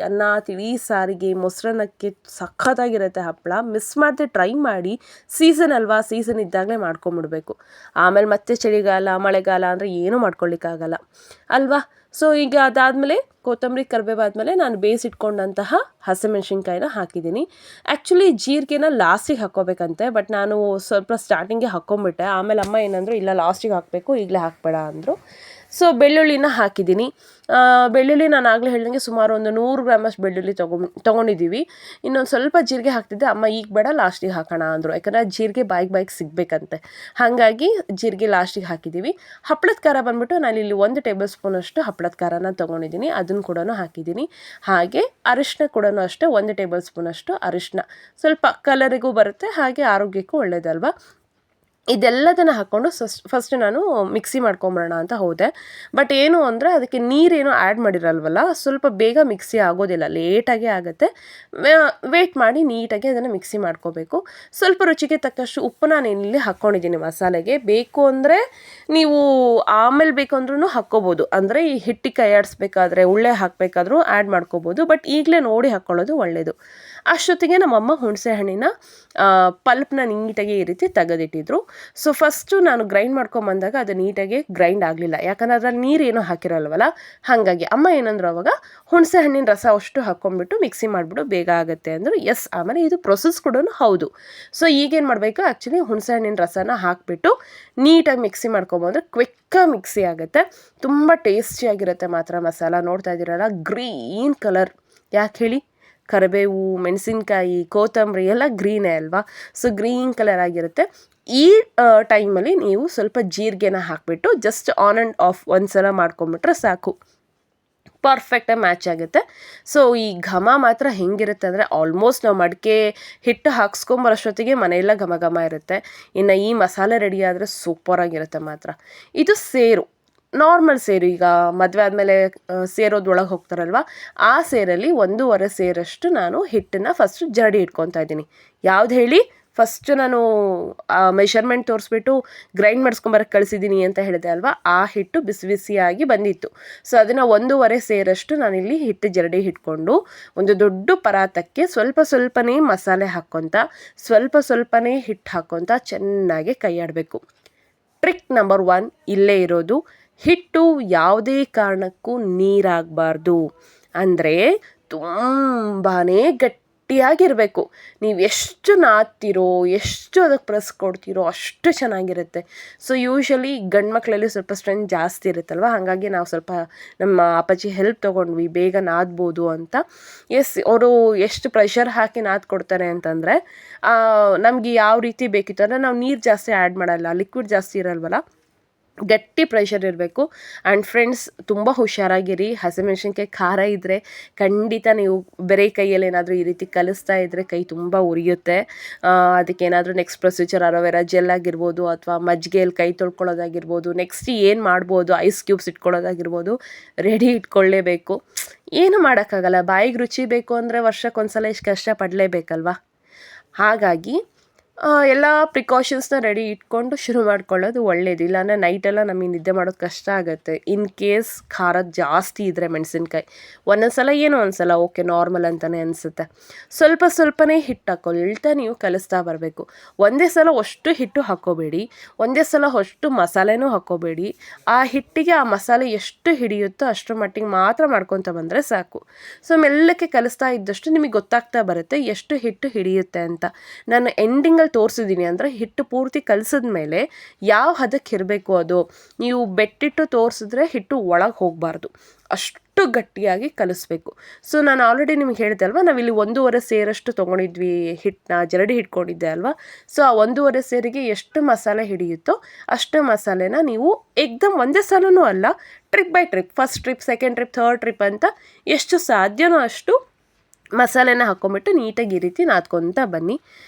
ಅನ್ನ, ತಿಳಿ ಸಾರಿಗೆ, ಮೊಸರನ್ನಕ್ಕೆ ಸಖತ್ತಾಗಿರುತ್ತೆ ಹಪ್ಪಳ. ಮಿಸ್ ಮಾಡದೆ ಟ್ರೈ ಮಾಡಿ. ಸೀಸನ್ ಅಲ್ವಾ, ಸೀಸನ್ ಇದ್ದಾಗಲೇ ಮಾಡ್ಕೊಂಬಿಡ್ಬೇಕು. ಆಮೇಲೆ ಮತ್ತೆ ಚಳಿಗಾಲ, ಮಳೆಗಾಲ ಅಂದರೆ ಏನೂ ಮಾಡ್ಕೊಳ್ಳಿಕ್ಕಾಗಲ್ಲ ಅಲ್ವಾ. ಸೊ ಈಗ ಅದಾದಮೇಲೆ ಕೊತ್ತಂಬರಿ, ಕರಿಬೇವು ಆದಮೇಲೆ ನಾನು ಬೇಯಿಸಿಟ್ಕೊಂಡಂತಹ ಹಸಿಮೆಣ್ಸಿನ್ಕಾಯಿನ ಹಾಕಿದ್ದೀನಿ. ಆ್ಯಕ್ಚುಲಿ ಜೀರಿಗೆನ ಲಾಸ್ಟಿಗೆ ಹಾಕ್ಕೋಬೇಕಂತೆ, ಬಟ್ ನಾನು ಸ್ವಲ್ಪ ಸ್ಟಾರ್ಟಿಂಗೆ ಹಾಕ್ಕೊಂಬಿಟ್ಟೆ. ಆಮೇಲೆ ಅಮ್ಮ ಏನಂದರು, ಇಲ್ಲ ಲಾಸ್ಟಿಗೆ ಹಾಕಬೇಕು, ಈಗಲೇ ಹಾಕಬೇಡ ಅಂದರು. ಸೊ ಬೆಳ್ಳುಳ್ಳಿನ ಹಾಕಿದ್ದೀನಿ. ಬೆಳ್ಳುಳ್ಳಿ ನಾನು ಆಗಲೇ ಹೇಳ್ದಂಗೆ ಸುಮಾರು ಒಂದು 100 ಗ್ರಾಮಷ್ಟು ಬೆಳ್ಳುಳ್ಳಿ ತೊಗೊಂಡಿದ್ದೀವಿ. ಇನ್ನೊಂದು ಸ್ವಲ್ಪ ಜೀರಿಗೆ ಹಾಕ್ತಿದ್ದೆ, ಅಮ್ಮ ಈಗ ಬೇಡ ಲಾಸ್ಟಿಗೆ ಹಾಕೋಣ ಅಂದರು. ಯಾಕಂದರೆ ಜೀರಿಗೆ ಬಾಯಿಗೆ ಸಿಗಬೇಕಂತೆ, ಹಾಗಾಗಿ ಜೀರಿಗೆ ಲಾಸ್ಟಿಗೆ ಹಾಕಿದ್ದೀವಿ. ಹಪ್ಪಳದ ಖಾರ ಬಂದುಬಿಟ್ಟು ನಾನಿಲ್ಲಿ 1 ಟೇಬಲ್ ಸ್ಪೂನಷ್ಟು ಹಪ್ಪಳದ ಖಾರನ ತೊಗೊಂಡಿದ್ದೀನಿ, ಅದನ್ನು ಕೂಡ ಹಾಕಿದ್ದೀನಿ. ಹಾಗೆ ಅರಿಶಿನ ಕೂಡ ಅಷ್ಟೇ 1 ಟೇಬಲ್ ಸ್ಪೂನಷ್ಟು ಅರಿಶಿನ. ಸ್ವಲ್ಪ ಕಲರಿಗೂ ಬರುತ್ತೆ, ಹಾಗೆ ಆರೋಗ್ಯಕ್ಕೂ ಒಳ್ಳೆಯದಲ್ವಾ. ಇದೆಲ್ಲದನ್ನು ಹಾಕ್ಕೊಂಡು ಫಸ್ಟ್ ನಾನು ಮಿಕ್ಸಿ ಮಾಡ್ಕೊಂಬರೋಣ ಅಂತ ಹೋದೆ. ಬಟ್ ಏನು ಅಂದರೆ ಅದಕ್ಕೆ ನೀರೇನು ಆ್ಯಡ್ ಮಾಡಿರಲ್ವಲ್ಲ, ಸ್ವಲ್ಪ ಬೇಗ ಮಿಕ್ಸಿ ಆಗೋದಿಲ್ಲ, ಲೇಟಾಗೇ ಆಗುತ್ತೆ. ವೇಟ್ ಮಾಡಿ ನೀಟಾಗಿ ಅದನ್ನು ಮಿಕ್ಸಿ ಮಾಡ್ಕೋಬೇಕು. ಸ್ವಲ್ಪ ರುಚಿಗೆ ತಕ್ಕಷ್ಟು ಉಪ್ಪು ನಾನು ಇಲ್ಲಿ ಹಾಕ್ಕೊಂಡಿದ್ದೀನಿ ಮಸಾಲೆಗೆ. ಬೇಕು ಅಂದರೆ ನೀವು ಆಮೇಲೆ ಬೇಕು ಅಂದ್ರೂ ಹಾಕ್ಕೋಬೋದು, ಅಂದರೆ ಈ ಹಿಟ್ಟಿಗೆ ಕೈ ಆಡಿಸ್ಬೇಕಾದ್ರೆ, ಉಳ್ಳೆ ಹಾಕಬೇಕಾದ್ರೂ ಆ್ಯಡ್ ಮಾಡ್ಕೋಬೋದು. ಬಟ್ ಈಗಲೇ ನೋಡಿ ಹಾಕ್ಕೊಳ್ಳೋದು ಒಳ್ಳೆಯದು. ಅಷ್ಟೊತ್ತಿಗೆ ನಮ್ಮಮ್ಮ ಹುಣಸೆ ಹಣ್ಣಿನ ಪಲ್ಪ್ನ ನೀಟಾಗಿ ಈ ರೀತಿ ತೆಗೆದಿಟ್ಟಿದ್ರು. ಸೊ ಫಸ್ಟು ನಾನು ಗ್ರೈಂಡ್ ಮಾಡ್ಕೊಂಬಂದಾಗ ಅದು ನೀಟಾಗಿ ಗ್ರೈಂಡ್ ಆಗಲಿಲ್ಲ, ಯಾಕಂದರೆ ಅದ್ರಲ್ಲಿ ನೀರೇನೋ ಹಾಕಿರಲ್ವಲ್ಲ. ಹಾಗಾಗಿ ಅಮ್ಮ ಏನಂದ್ರು ಅವಾಗ, ಹುಣಸೆ ಹಣ್ಣಿನ ರಸ ಅಷ್ಟು ಹಾಕ್ಕೊಂಡ್ಬಿಟ್ಟು ಮಿಕ್ಸಿ ಮಾಡಿಬಿಡು, ಬೇಗ ಆಗುತ್ತೆ ಅಂದರು. ಎಸ್, ಆಮೇಲೆ ಇದು ಪ್ರೊಸೆಸ್ ಕೂಡ ಹೌದು. ಸೊ ಈಗೇನು ಮಾಡಬೇಕು, ಆ್ಯಕ್ಚುಲಿ ಹುಣಸೆ ಹಣ್ಣಿನ ರಸನ ಹಾಕಿಬಿಟ್ಟು ನೀಟಾಗಿ ಮಿಕ್ಸಿ ಮಾಡ್ಕೊಂಬಂದ್ರೆ ಕ್ವಿಕ್ಕಾಗಿ ಮಿಕ್ಸಿ ಆಗುತ್ತೆ. ತುಂಬ ಟೇಸ್ಟಿಯಾಗಿರುತ್ತೆ ಮಾತ್ರ ಮಸಾಲ. ನೋಡ್ತಾ ಇದ್ದೀರಲ್ಲ, ಗ್ರೀನ್ ಕಲರ್. ಯಾಕೆ ಹೇಳಿ, ಕರಿಬೇವು, ಮೆಣಸಿನ್ಕಾಯಿ, ಕೊತ್ತಂಬರಿ ಎಲ್ಲ ಗ್ರೀನೇ ಅಲ್ವಾ. ಸೊ ಗ್ರೀನ್ ಕಲರ್ ಆಗಿರುತ್ತೆ. ಈ ಟೈಮಲ್ಲಿ ನೀವು ಸ್ವಲ್ಪ ಜೀರಿಗೆನ ಹಾಕಿಬಿಟ್ಟು ಜಸ್ಟ್ ಆನ್ ಆ್ಯಂಡ್ ಆಫ್ ಒಂದ್ಸಲ ಮಾಡ್ಕೊಂಬಿಟ್ರೆ ಸಾಕು, ಪರ್ಫೆಕ್ಟಾಗಿ ಮ್ಯಾಚ್ ಆಗುತ್ತೆ. ಸೊ ಈ ಘಮ ಮಾತ್ರ ಹೆಂಗಿರುತ್ತೆ ಅಂದರೆ, ಆಲ್ಮೋಸ್ಟ್ ನಾವು ಮಡಿಕೆ ಹಿಟ್ಟು ಹಾಕ್ಸ್ಕೊಂಬರೋಷ್ಟೊತ್ತಿಗೆ ಮನೆಯೆಲ್ಲ ಘಮ ಘಮ ಇರುತ್ತೆ. ಇನ್ನು ಈ ಮಸಾಲೆ ರೆಡಿ ಆದರೆ ಸೂಪರಾಗಿರುತ್ತೆ ಮಾತ್ರ. ಇದು ಸೇರು, ನಾರ್ಮಲ್ ಸೇರು. ಈಗ ಮದುವೆ ಆದಮೇಲೆ ಸೇರೋದ್ರೊಳಗೆ ಹೋಗ್ತಾರಲ್ವ, ಆ ಸೇರಲ್ಲಿ 1.5 ಸೇರಷ್ಟು ನಾನು ಹಿಟ್ಟನ್ನು ಫಸ್ಟು ಜರಡಿ ಇಟ್ಕೊತಾ ಇದ್ದೀನಿ. ಯಾವ್ದು ಹೇಳಿ, ಫಸ್ಟು ನಾನು ಮೆಷರ್ಮೆಂಟ್ ತೋರಿಸ್ಬಿಟ್ಟು ಗ್ರೈಂಡ್ ಮಾಡಿಸ್ಕೊಂಬರಕ್ಕೆ ಕಳಿಸಿದ್ದೀನಿ ಅಂತ ಹೇಳಿದೆ ಅಲ್ವಾ, ಆ ಹಿಟ್ಟು ಬಿಸಿ ಬಿಸಿಯಾಗಿ ಬಂದಿತ್ತು. ಸೊ ಅದನ್ನು 1.5 ಸೇರಷ್ಟು ನಾನಿಲ್ಲಿ ಹಿಟ್ಟು ಜರಡಿ ಇಟ್ಕೊಂಡು ಒಂದು ದೊಡ್ಡ ಪರಾತಕ್ಕೆ ಸ್ವಲ್ಪನೇ ಮಸಾಲೆ ಹಾಕ್ಕೊತ, ಸ್ವಲ್ಪನೇ ಹಿಟ್ಟು ಹಾಕ್ಕೊತ ಚೆನ್ನಾಗಿ ಕೈ ಆಡಬೇಕು. ಟ್ರಿಕ್ ನಂಬರ್ 1 ಇಲ್ಲೇ ಇರೋದು. ಹಿಟ್ಟು ಯಾವುದೇ ಕಾರಣಕ್ಕೂ ನೀರಾಗಬಾರ್ದು, ಅಂದರೆ ತುಂಬಾ ಗಟ್ಟಿಯಾಗಿರಬೇಕು. ನೀವು ಎಷ್ಟು ನಾದ್ತೀರೋ, ಎಷ್ಟು ಅದಕ್ಕೆ ಪ್ರೆಸ್ ಕೊಡ್ತೀರೋ ಅಷ್ಟು ಚೆನ್ನಾಗಿರುತ್ತೆ. ಸೊ ಯೂಶ್ವಲಿ ಗಂಡು ಮಕ್ಕಳಲ್ಲಿ ಸ್ವಲ್ಪ ಸ್ಟ್ರೆಂತ್ ಜಾಸ್ತಿ ಇರುತ್ತಲ್ವ, ಹಾಗಾಗಿ ನಾವು ಸ್ವಲ್ಪ ನಮ್ಮ ಅಪ್ಪಾಜಿ ಹೆಲ್ಪ್ ತೊಗೊಂಡ್ವಿ, ಬೇಗ ನಾದ್ಬೋದು ಅಂತ. ಎಸ್, ಅವರು ಎಷ್ಟು ಪ್ರೆಷರ್ ಹಾಕಿ ನಾದ್ಕೊಡ್ತಾರೆ ಅಂತಂದರೆ, ನಮಗೆ ಯಾವ ರೀತಿ ಬೇಕಿತ್ತು ಅಂದರೆ, ನಾವು ನೀರು ಜಾಸ್ತಿ ಆ್ಯಡ್ ಮಾಡಲ್ಲ, ಲಿಕ್ವಿಡ್ ಜಾಸ್ತಿ ಇರಲ್ವಲ್ಲ, ಗಟ್ಟಿ ಪ್ರೆಷರ್ ಇರಬೇಕು. ಆ್ಯಂಡ್ ಫ್ರೆಂಡ್ಸ್, ತುಂಬ ಹುಷಾರಾಗಿರಿ. ಹಸಿಮೆಣ್ಸಿನ್ಕಾಯಿ ಖಾರ ಇದ್ದರೆ ಖಂಡಿತ ನೀವು ಬೇರೆ ಕೈಯಲ್ಲಿ ಏನಾದರೂ ಈ ರೀತಿ ಕಲಿಸ್ತಾ ಇದ್ದರೆ ಕೈ ತುಂಬ ಉರಿಯುತ್ತೆ. ಅದಕ್ಕೇನಾದರೂ ನೆಕ್ಸ್ಟ್ ಪ್ರೊಸೀಜರ್ ಅಲೋವೆರಾ ಜೆಲ್ ಆಗಿರ್ಬೋದು, ಅಥವಾ ಮಜ್ಜಿಗೆಯಲ್ಲಿ ಕೈ ತೊಳ್ಕೊಳ್ಳೋದಾಗಿರ್ಬೋದು, ನೆಕ್ಸ್ಟ್ ಏನು ಮಾಡ್ಬೋದು, ಐಸ್ ಕ್ಯೂಬ್ಸ್ ಇಟ್ಕೊಳ್ಳೋದಾಗಿರ್ಬೋದು, ರೆಡಿ ಇಟ್ಕೊಳ್ಳೇಬೇಕು. ಏನು ಮಾಡೋಕ್ಕಾಗಲ್ಲ, ಬಾಯಿಗೆ ರುಚಿ ಬೇಕು ಅಂದರೆ ವರ್ಷಕ್ಕೊಂದ್ಸಲ ಇಷ್ಟು ಕಷ್ಟಪಡಲೇಬೇಕಲ್ವ. ಹಾಗಾಗಿ ಎಲ್ಲ ಪ್ರಿಕಾಷನ್ಸ್ನ ರೆಡಿ ಇಟ್ಕೊಂಡು ಶುರು ಮಾಡ್ಕೊಳ್ಳೋದು ಒಳ್ಳೇದು. ಇಲ್ಲಾಂದರೆ ನೈಟೆಲ್ಲ ನಮಗೆ ನಿದ್ದೆ ಮಾಡೋದು ಕಷ್ಟ ಆಗುತ್ತೆ. ಇನ್ ಕೇಸ್ ಖಾರ ಜಾಸ್ತಿ ಇದ್ದರೆ ಮೆಣಸಿನ್ಕಾಯಿ ಒಂದೊಂದು ಸಲ ಏನೋ ಒಂದು ಸಲ ಓಕೆ ನಾರ್ಮಲ್ ಅಂತಲೇ ಅನಿಸುತ್ತೆ. ಸ್ವಲ್ಪ ಸ್ವಲ್ಪನೇ ಹಿಟ್ಟು ಹಾಕೊಳ್ತಾ ನೀವು ಕಲಿಸ್ತಾ ಬರಬೇಕು. ಒಂದೇ ಸಲ ಅಷ್ಟು ಹಿಟ್ಟು ಹಾಕ್ಕೋಬೇಡಿ, ಒಂದೇ ಸಲ ಅಷ್ಟು ಮಸಾಲೆನೂ ಹಾಕ್ಕೋಬೇಡಿ. ಆ ಹಿಟ್ಟಿಗೆ ಆ ಮಸಾಲೆ ಎಷ್ಟು ಹಿಡಿಯುತ್ತೋ ಅಷ್ಟರ ಮಟ್ಟಿಗೆ ಮಾತ್ರ ಮಾಡ್ಕೊತ ಬಂದರೆ ಸಾಕು. ಸೊ ಮೆಲ್ಲಕ್ಕೆ ಕಲಿಸ್ತಾ ಇದ್ದಷ್ಟು ನಿಮಗೆ ಗೊತ್ತಾಗ್ತಾ ಬರುತ್ತೆ ಎಷ್ಟು ಹಿಟ್ಟು ಹಿಡಿಯುತ್ತೆ ಅಂತ. ನಾನು ಎಂಡಿಂಗಲ್ಲಿ ತೋರಿಸಿದ್ದೀನಿ. ಅಂದರೆ ಹಿಟ್ಟು ಪೂರ್ತಿ ಕಲಿಸಿದ ಮೇಲೆ ಯಾವ ಹದಕ್ಕೆ ಇರಬೇಕು ಅದು. ನೀವು ಬೆಟ್ಟಿಟ್ಟು ತೋರಿಸಿದ್ರೆ ಹಿಟ್ಟು ಒಳಗೆ ಹೋಗಬಾರ್ದು, ಅಷ್ಟು ಗಟ್ಟಿಯಾಗಿ ಕಲಿಸ್ಬೇಕು. ಸೊ ನಾನು ಆಲ್ರೆಡಿ ನಿಮ್ಗೆ ಹೇಳಿದೆ ಅಲ್ವಾ, ನಾವಿಲ್ಲಿ 1.5 ಸೇರಷ್ಟು ತೊಗೊಂಡಿದ್ವಿ ಹಿಟ್ಟನ್ನ, ಜರಡಿ ಹಿಡ್ಕೊಂಡಿದ್ದೆ ಅಲ್ವಾ. ಸೊ ಆ 1.5 ಸೇರಿಗೆ ಎಷ್ಟು ಮಸಾಲೆ ಹಿಡಿಯುತ್ತೋ ಅಷ್ಟು ಮಸಾಲೆನ ನೀವು ಏಕ್ದಮ್ ಒಂದೇ ಸಲನೂ ಅಲ್ಲ, trip by trip, first trip, second trip, third trip ಅಂತ ಎಷ್ಟು ಸಾಧ್ಯನೋ ಅಷ್ಟು ಮಸಾಲೆನ ಹಾಕ್ಕೊಂಬಿಟ್ಟು ನೀಟಾಗಿ ಈ ರೀತಿ ನಾದ್ಕೊತಾ ಬನ್ನಿ.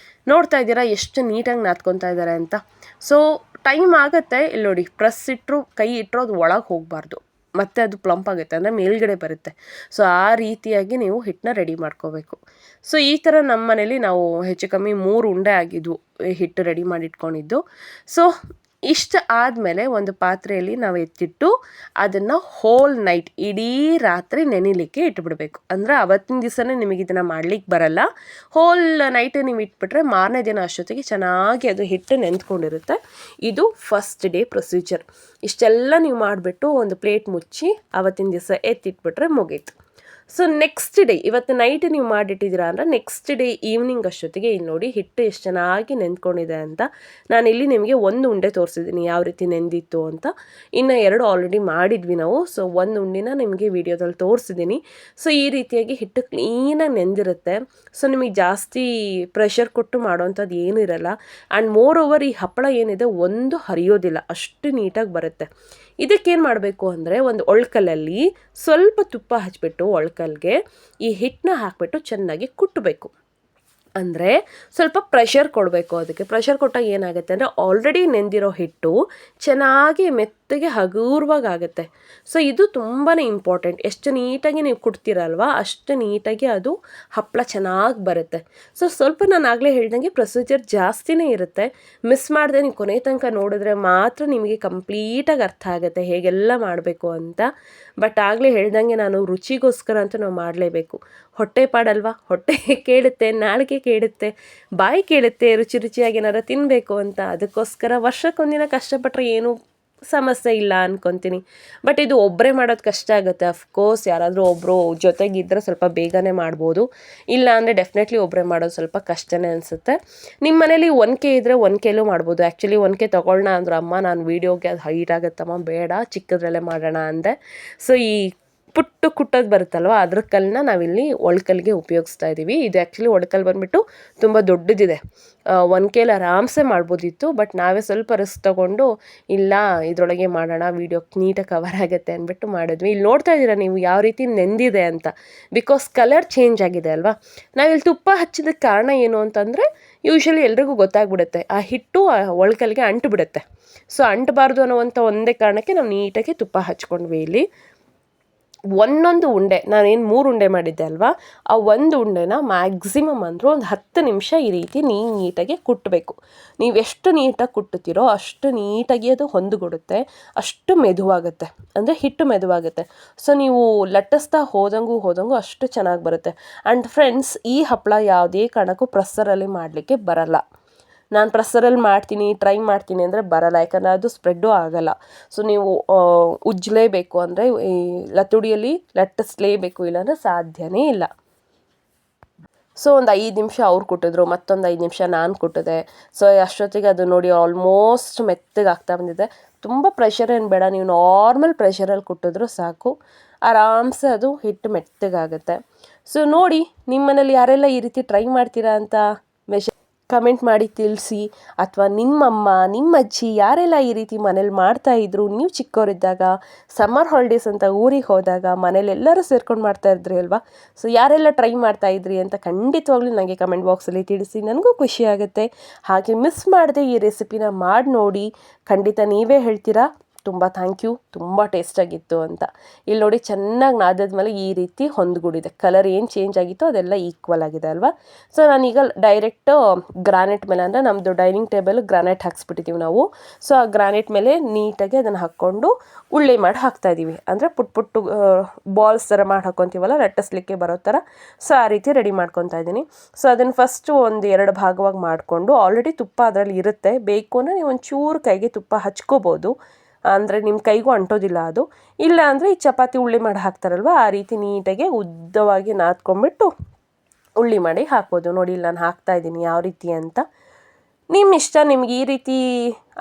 ನೋಡ್ತಾ ಇದ್ದೀರಾ ಎಷ್ಟು ನೀಟಾಗಿ ನಾದ್ಕೊತಾ ಇದ್ದಾರೆ ಅಂತ. ಸೊ ಟೈಮ್ ಆಗುತ್ತೆ. ಇಲ್ಲಿ ನೋಡಿ, ಪ್ರೆಸ್ ಇಟ್ಟರು ಕೈ ಇಟ್ಟರು ಅದು ಒಳಗೆ ಹೋಗಬಾರ್ದು, ಮತ್ತು ಅದು ಪ್ಲಂಪ್ ಆಗುತ್ತೆ, ಅಂದರೆ ಮೇಲ್ಗಡೆ ಬರುತ್ತೆ. ಸೊ ಆ ರೀತಿಯಾಗಿ ನೀವು ಹಿಟ್ಟನ್ನ ರೆಡಿ ಮಾಡ್ಕೋಬೇಕು. ಸೊ ಈ ಥರ ನಮ್ಮ ಮನೇಲಿ ನಾವು ಹೆಚ್ಚು ಕಮ್ಮಿ 3 ಉಂಡೆ ಆಗಿದ್ವು ಹಿಟ್ಟು ರೆಡಿ ಮಾಡಿ ಇಟ್ಕೊಂಡಿದ್ದು. ಸೊ ಇಷ್ಟು ಆದಮೇಲೆ ಒಂದು ಪಾತ್ರೆಯಲ್ಲಿ ನಾವು ಎತ್ತಿಟ್ಟು ಅದನ್ನು ಹೋಲ್ ನೈಟ್, ಇಡೀ ರಾತ್ರಿ ನೆನಿಲಿಕ್ಕೆ ಇಟ್ಬಿಡ್ಬೇಕು. ಅಂದರೆ ಅವತ್ತಿನ ದಿವಸನೇ ನಿಮಗೆ ಇದನ್ನು ಮಾಡ್ಲಿಕ್ಕೆ ಬರಲ್ಲ. ಹೋಲ್ ನೈಟ್ ನೀವು ಇಟ್ಬಿಟ್ರೆ ಮಾರನೇ ದಿನ ಅಷ್ಟೊತ್ತಿಗೆ ಚೆನ್ನಾಗಿ ಅದು ಹಿಟ್ಟು ನೆಂದ್ಕೊಂಡಿರುತ್ತೆ. ಇದು ಫಸ್ಟ್ ಡೇ ಪ್ರೊಸೀಜರ್. ಇಷ್ಟೆಲ್ಲ ನೀವು ಮಾಡಿಬಿಟ್ಟು ಒಂದು ಪ್ಲೇಟ್ ಮುಚ್ಚಿ ಅವತ್ತಿನ ದಿವಸ ಎತ್ತಿಟ್ಬಿಟ್ರೆ ಮುಗೀತು. ಸೊ ನೆಕ್ಸ್ಟ್ ಡೇ, ಇವತ್ತು ನೈಟ್ ನೀವು ಮಾಡಿಟ್ಟಿದ್ದೀರಾ ಅಂದರೆ ನೆಕ್ಸ್ಟ್ ಡೇ ಈವ್ನಿಂಗ್ ಅಷ್ಟೊತ್ತಿಗೆ ಇಲ್ಲಿ ನೋಡಿ ಹಿಟ್ಟು ಎಷ್ಟು ಚೆನ್ನಾಗಿ ನೆಂದ್ಕೊಂಡಿದೆ ಅಂತ. ನಾನಿಲ್ಲಿ ನಿಮಗೆ 1 ಉಂಡೆ ತೋರಿಸಿದ್ದೀನಿ ಯಾವ ರೀತಿ ನೆಂದಿತ್ತು ಅಂತ. ಇನ್ನು 2 ಆಲ್ರೆಡಿ ಮಾಡಿದ್ವಿ ನಾವು. ಸೊ 1 ಉಂಡಿನ ನಿಮಗೆ ವಿಡಿಯೋದಲ್ಲಿ ತೋರಿಸಿದ್ದೀನಿ. ಸೊ ಈ ರೀತಿಯಾಗಿ ಹಿಟ್ಟು ಕ್ಲೀನಾಗಿ ನೆಂದಿರುತ್ತೆ. ಸೊ ನಿಮಗೆ ಜಾಸ್ತಿ ಪ್ರೆಷರ್ ಕೊಟ್ಟು ಮಾಡೋವಂಥದ್ದು ಏನೂ ಇರಲ್ಲ. ಆ್ಯಂಡ್ ಮೋರ್ ಓವರ್ ಈ ಹಪ್ಪಳ ಏನಿದೆ ಒಂದು ಹರಿಯೋದಿಲ್ಲ, ಅಷ್ಟು ನೀಟಾಗಿ ಬರುತ್ತೆ. ಇದಕ್ಕೇನು ಮಾಡಬೇಕು ಅಂದರೆ ಒಂದು ಒಳ್ಕಲ್ಲಲ್ಲಿ ಸ್ವಲ್ಪ ತುಪ್ಪ ಹಚ್ಬಿಟ್ಟು ಒಳ್ಕಲ್ಗೆ ಈ ಹಿಟ್ಟನ್ನ ಹಾಕಿಬಿಟ್ಟು ಚೆನ್ನಾಗಿ ಕುಟ್ಟಬೇಕು. ಅಂದರೆ ಸ್ವಲ್ಪ ಪ್ರೆಷರ್ ಕೊಡಬೇಕು. ಅದಕ್ಕೆ ಪ್ರೆಷರ್ ಕೊಟ್ಟಾಗ ಏನಾಗುತ್ತೆ ಅಂದರೆ ಆಲ್ರೆಡಿ ನೆಂದಿರೋ ಹಿಟ್ಟು ಚೆನ್ನಾಗಿ ಮೆತ್ತಗೆ ಹಗುರವಾಗುತ್ತೆ. ಸೊ ಇದು ತುಂಬಾ ಇಂಪಾರ್ಟೆಂಟ್. ಎಷ್ಟು ನೀಟಾಗಿ ನೀವು ಕುಟ್ತೀರಲ್ವ ಅಷ್ಟು ನೀಟಾಗಿ ಅದು ಹಪ್ಪಳ ಚೆನ್ನಾಗಿ ಬರುತ್ತೆ. ಸೊ ಸ್ವಲ್ಪ ನಾನು ಆಗಲೇ ಹೇಳ್ದಂಗೆ ಪ್ರೊಸೀಜರ್ ಜಾಸ್ತಿನೇ ಇರುತ್ತೆ. ಮಿಸ್ ಮಾಡದೆ ನೀವು ಕೊನೆ ತನಕ ನೋಡಿದ್ರೆ ಮಾತ್ರ ನಿಮಗೆ ಕಂಪ್ಲೀಟಾಗಿ ಅರ್ಥ ಆಗುತ್ತೆ ಹೇಗೆಲ್ಲ ಮಾಡಬೇಕು ಅಂತ. ಬಟ್ ಆಗಲೇ ಹೇಳ್ದಂಗೆ ನಾನು ರುಚಿಗೋಸ್ಕರ ಅಂತೂ ನಾವು ಮಾಡಲೇಬೇಕು. ಹೊಟ್ಟೆ ಪಾಡಲ್ವಾ, ಹೊಟ್ಟೆ ಕೇಳುತ್ತೆ, ನಾಳಿಗೆ ಕೇಳುತ್ತೆ, ಬಾಯಿ ಕೇಳುತ್ತೆ ರುಚಿ ರುಚಿಯಾಗಿ ಏನಾರು ತಿನ್ನಬೇಕು ಅಂತ. ಅದಕ್ಕೋಸ್ಕರ ವರ್ಷಕ್ಕೊಂದಿನ ಕಷ್ಟಪಟ್ಟರೆ ಏನೂ ಸಮಸ್ಯೆ ಇಲ್ಲ ಅಂದ್ಕೊತೀನಿ. ಬಟ್ ಇದು ಒಬ್ಬರೇ ಮಾಡೋದು ಕಷ್ಟ ಆಗುತ್ತೆ. ಅಫ್ಕೋರ್ಸ್ ಯಾರಾದರೂ ಒಬ್ಬರು ಜೊತೆಗಿದ್ದರೆ ಸ್ವಲ್ಪ ಬೇಗನೆ ಮಾಡ್ಬೋದು. ಇಲ್ಲ ಅಂದರೆ ಡೆಫಿನೆಟ್ಲಿ ಒಬ್ಬರೇ ಮಾಡೋದು ಸ್ವಲ್ಪ ಕಷ್ಟನೇ ಅನಿಸುತ್ತೆ. ನಿಮ್ಮ ಮನೇಲಿ 1 ಕೆ ಇದ್ದರೆ 1 ಕೆಲೂ ಮಾಡ್ಬೋದು. ಆ್ಯಕ್ಚುಲಿ 1 ಕೆ ತೊಗೊಳ್ಳೋಣ ಅಂದ್ರೆ ಅಮ್ಮ ನಾನು ವೀಡಿಯೋಗೆ ಅದು ಹೈಟ್ ಆಗುತ್ತಮ್ಮ ಬೇಡ ಚಿಕ್ಕದ್ರಲ್ಲೇ ಮಾಡೋಣ ಅಂದೆ. ಸೊ ಈ ಪುಟ್ಟು ಕುಟ್ಟೋದು ಬರುತ್ತಲ್ವ ಅದ್ರ ಕಲ್ಲನ್ನ ನಾವಿಲ್ಲಿ ಒಳ್ಕಲ್ಗೆ ಉಪಯೋಗಿಸ್ತಾ ಇದ್ದೀವಿ. ಇದು ಆ್ಯಕ್ಚುಲಿ ಒಳ್ಕಲ್ ಬಂದುಬಿಟ್ಟು ತುಂಬ ದೊಡ್ಡದಿದೆ. 1 ಕೆಲಿ ಆರಾಮ್ಸೆ ಮಾಡ್ಬೋದಿತ್ತು. ಬಟ್ ನಾವೇ ಸ್ವಲ್ಪ ರಿಸ್ಕ್ ತೊಗೊಂಡು ಇಲ್ಲ ಇದರೊಳಗೆ ಮಾಡೋಣ, ವೀಡಿಯೋ ನೀಟಾಗಿ ಕವರ್ ಆಗುತ್ತೆ ಅಂದ್ಬಿಟ್ಟು ಮಾಡಿದ್ವಿ. ಇಲ್ಲಿ ನೋಡ್ತಾ ಇದ್ದೀರಾ ನೀವು ಯಾವ ರೀತಿ ನೆಂದಿದೆ ಅಂತ. ಬಿಕಾಸ್ ಕಲರ್ ಚೇಂಜ್ ಆಗಿದೆ ಅಲ್ವಾ. ನಾವಿಲ್ಲಿ ತುಪ್ಪ ಹಚ್ಚಿದಕ್ಕೆ ಕಾರಣ ಏನು ಅಂತಂದರೆ ಯೂಶ್ವಲಿ ಎಲ್ರಿಗೂ ಗೊತ್ತಾಗ್ಬಿಡುತ್ತೆ, ಆ ಹಿಟ್ಟು ಆ ಒಳ್ಕಲ್ಗೆ ಅಂಟುಬಿಡುತ್ತೆ. ಸೊ ಅಂಟಬಾರ್ದು ಅನ್ನೋವಂಥ ಒಂದೇ ಕಾರಣಕ್ಕೆ ನಾವು ನೀಟಾಗಿ ತುಪ್ಪ ಹಚ್ಕೊಂಡ್ವಿ. ಇಲ್ಲಿ ಒಂದೊಂದು ಉಂಡೆ, ನಾನೇನು 3 ಉಂಡೆ ಮಾಡಿದ್ದೆ ಅಲ್ವಾ, ಆ 1 ಉಂಡೆನ ಮ್ಯಾಕ್ಸಿಮಮ್ ಅಂದರೂ ಒಂದು 10 ನಿಮಿಷ ಈ ರೀತಿ ನೀಟಾಗಿ ಕುಟ್ಟಬೇಕು. ನೀವು ಎಷ್ಟು ನೀಟಾಗಿ ಕುಟ್ಟುತ್ತೀರೋ ಅಷ್ಟು ನೀಟಾಗಿ ಅದು ಹೊಂದಿಕೊಡುತ್ತೆ, ಅಷ್ಟು ಮೆದುವಾಗುತ್ತೆ, ಅಂದರೆ ಹಿಟ್ಟು ಮೆದುವಾಗುತ್ತೆ. ಸೊ ನೀವು ಲಟ್ಟಿಸ್ತಾ ಹೋದಂಗೂ ಅಷ್ಟು ಚೆನ್ನಾಗಿ ಬರುತ್ತೆ. ಆ್ಯಂಡ್ ಫ್ರೆಂಡ್ಸ್, ಈ ಹಪ್ಪಳ ಯಾವುದೇ ಕಾರಣಕ್ಕೂ ಪ್ರೆಸ್ಸರಲ್ಲಿ ಮಾಡಲಿಕ್ಕೆ ಬರಲ್ಲ. ನಾನು ಪ್ರೆಸ್ಸರಲ್ಲಿ ಟ್ರೈ ಮಾಡ್ತೀನಿ ಅಂದರೆ ಬರಲ್ಲ, ಯಾಕಂದರೆ ಅದು ಸ್ಪ್ರೆಡ್ಡು ಆಗೋಲ್ಲ. ಸೊ ನೀವು ಉಜ್ಜಲೇಬೇಕು, ಅಂದರೆ ಈ ಲತುಡಿಯಲ್ಲಿ ಲಟ್ಟಿಸ್ಲೇಬೇಕು, ಇಲ್ಲಾಂದರೆ ಸಾಧ್ಯನೇ ಇಲ್ಲ. ಸೊ ಒಂದು 5 ನಿಮಿಷ ಅವ್ರು ಕುಟ್ಟಿದ್ರು, ಮತ್ತೊಂದು 5 ನಿಮಿಷ ನಾನು ಕುಟ್ಟಿದೆ. ಸೊ ಅಷ್ಟೊತ್ತಿಗೆ ಅದು ನೋಡಿ ಆಲ್ಮೋಸ್ಟ್ ಮೆತ್ತಗೆ ಆಗ್ತಾ ಬಂದಿದೆ. ತುಂಬ ಪ್ರೆಷರ್ ಏನು ಬೇಡ, ನೀವು ನಾರ್ಮಲ್ ಪ್ರೆಷರಲ್ಲಿ ಕುಟ್ಟಿದ್ರು ಸಾಕು, ಆರಾಮ್ಸೆ ಅದು ಹಿಟ್ಟು ಮೆತ್ತಗಾಗುತ್ತೆ. ಸೊ ನೋಡಿ, ನಿಮ್ಮ ಮನೇಲಿ ಯಾರೆಲ್ಲ ಈ ರೀತಿ ಟ್ರೈ ಮಾಡ್ತೀರಾ ಅಂತ ಕಮೆಂಟ್ ಮಾಡಿ ತಿಳಿಸಿ. ಅಥವಾ ನಿಮ್ಮಮ್ಮ ನಿಮ್ಮ ಅಜ್ಜಿ ಯಾರೆಲ್ಲ ಈ ರೀತಿ ಮನೇಲಿ ಮಾಡ್ತಾಯಿದ್ರು, ನೀವು ಚಿಕ್ಕವರಿದ್ದಾಗ ಸಮ್ಮರ್ ಹಾಲಿಡೇಸ್ ಅಂತ ಊರಿಗೆ ಹೋದಾಗ ಮನೇಲಿ ಎಲ್ಲರೂ ಸೇರ್ಕೊಂಡು ಮಾಡ್ತಾಯಿದ್ರಿ ಅಲ್ವಾ. ಸೊ ಯಾರೆಲ್ಲ ಟ್ರೈ ಮಾಡ್ತಾಯಿದ್ರಿ ಅಂತ ಖಂಡಿತವಾಗ್ಲೂ ನನಗೆ ಕಮೆಂಟ್ ಬಾಕ್ಸಲ್ಲಿ ತಿಳಿಸಿ, ನನಗೂ ಖುಷಿ ಆಗುತ್ತೆ. ಹಾಗೆ ಮಿಸ್ ಮಾಡದೆ ಈ ರೆಸಿಪಿನ ಮಾಡಿ ನೋಡಿ, ಖಂಡಿತ ನೀವೇ ಹೇಳ್ತೀರಾ ತುಂಬ ಥ್ಯಾಂಕ್ ಯು, ತುಂಬ ಟೇಸ್ಟಾಗಿತ್ತು ಅಂತ. ಇಲ್ಲಿ ನೋಡಿ ಚೆನ್ನಾಗಿ ನಾದಾದ್ಮೇಲೆ ಈ ರೀತಿ ಹೊಂದ್ಗೂಡಿದೆ. ಕಲರ್ ಏನು ಚೇಂಜ್ ಆಗಿತ್ತು ಅದೆಲ್ಲ ಈಕ್ವಲ್ ಆಗಿದೆ ಅಲ್ವಾ. ಸೊ ನಾನೀಗ ಡೈರೆಕ್ಟು ಗ್ರಾನೈಟ್ ಮೇಲೆ, ಅಂದರೆ ನಮ್ಮದು ಡೈನಿಂಗ್ ಟೇಬಲ್ ಗ್ರಾನೈಟ್ ಹಾಕ್ಸ್ಬಿಟ್ಟಿದ್ದೀವಿ ನಾವು. ಸೊ ಆ ಗ್ರಾನೈಟ್ ಮೇಲೆ ನೀಟಾಗಿ ಅದನ್ನು ಹಾಕ್ಕೊಂಡು ಉಳ್ಳಿ ಮಾಡಿ ಹಾಕ್ತಾಯಿದ್ದೀವಿ. ಅಂದರೆ ಪುಟ್ಟು ಬಾಲ್ಸ್ ಥರ ಮಾಡಿ ಹಾಕ್ಕೊತೀವಲ್ಲ, ಲಟ್ಟಿಸ್ಲಿಕ್ಕೆ ಬರೋ ಥರ. ಸೊ ಆ ರೀತಿ ರೆಡಿ ಮಾಡ್ಕೊತಾ ಇದ್ದೀನಿ. ಸೊ ಅದನ್ನು ಫಸ್ಟು ಒಂದು 2 ಭಾಗವಾಗಿ ಮಾಡಿಕೊಂಡು, ಆಲ್ರೆಡಿ ತುಪ್ಪ ಅದರಲ್ಲಿ ಇರುತ್ತೆ, ಬೇಕು ಅಂದರೆ ನೀವು ಒಂಚೂರು ಕೈಗೆ ತುಪ್ಪ ಹಚ್ಕೋಬೋದು, ಅಂದರೆ ನಿಮ್ಮ ಕೈಗೂ ಅಂಟೋದಿಲ್ಲ ಅದು. ಇಲ್ಲ ಅಂದರೆ ಈ ಚಪಾತಿ ಉಳ್ಳಿ ಮಾಡಿ ಹಾಕ್ತಾರಲ್ವ, ಆ ರೀತಿ ನೀಟಾಗಿ ಉದ್ದವಾಗಿ ನಾದ್ಕೊಂಡ್ಬಿಟ್ಟು ಉಳ್ಳಿ ಮಾಡಿ ಹಾಕ್ಬೋದು. ನೋಡಿ ಇಲ್ಲಿ ನಾನು ಹಾಕ್ತಾಯಿದ್ದೀನಿ ಯಾವ ರೀತಿ ಅಂತ. ನಿಮ್ಮ ಇಷ್ಟ, ನಿಮ್ಗೆ ಈ ರೀತಿ